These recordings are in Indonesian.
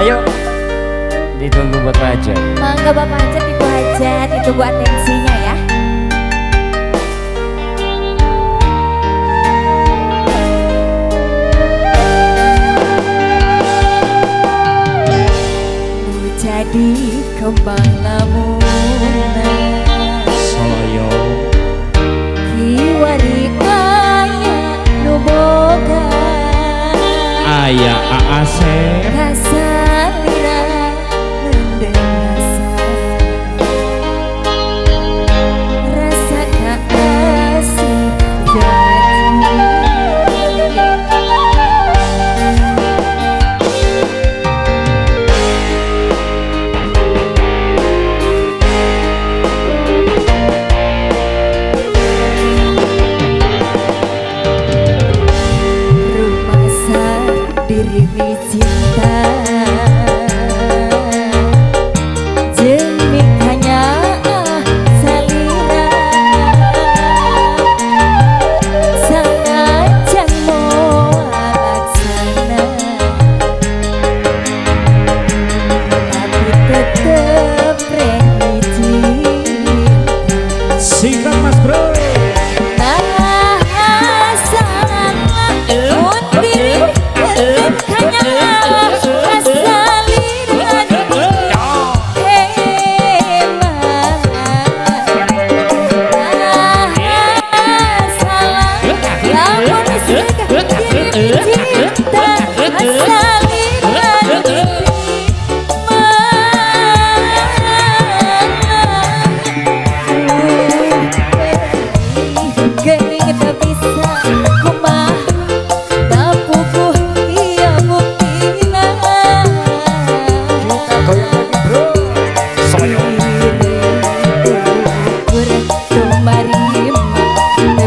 Ayo ditunggu buat Hajat. Mangga Bapak Hajat, Ibu Hajat, ditunggu atensinya ya. Lu jadi kembang lamunan Soloyo kiwari kaya nu boga Aya Aasep kasalira ngendeng rasa kasih jadi dirimu cinta jemik hanya salira sangat mau laksana tapi tetep reni cinta singkat Mas Bro.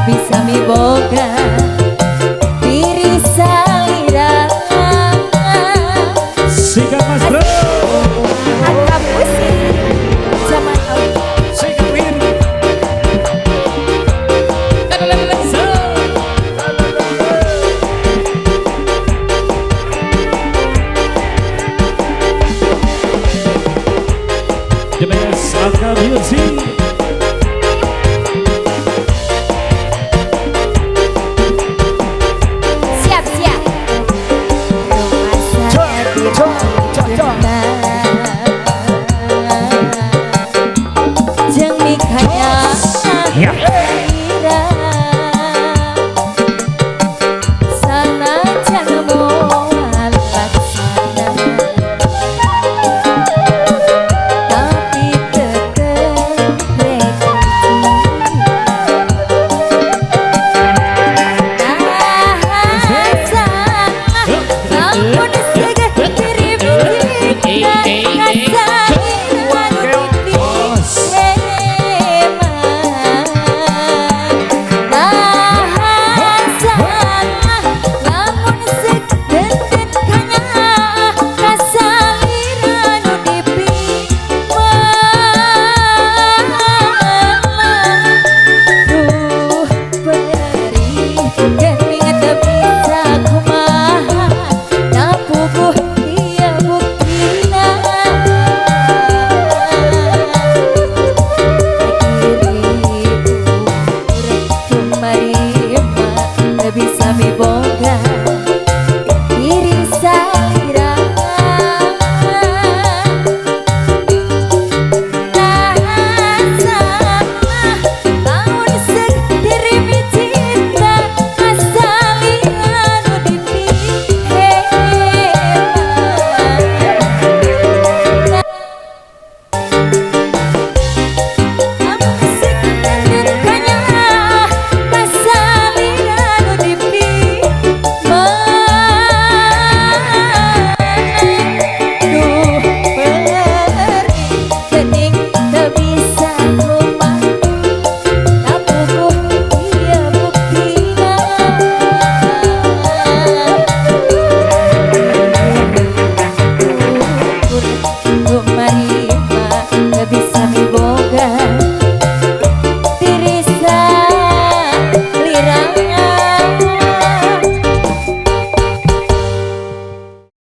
bisa mi boga diri salira Sikat Mas Bro. agak pusing zaman awal Sikat Wir. The best Alka Music.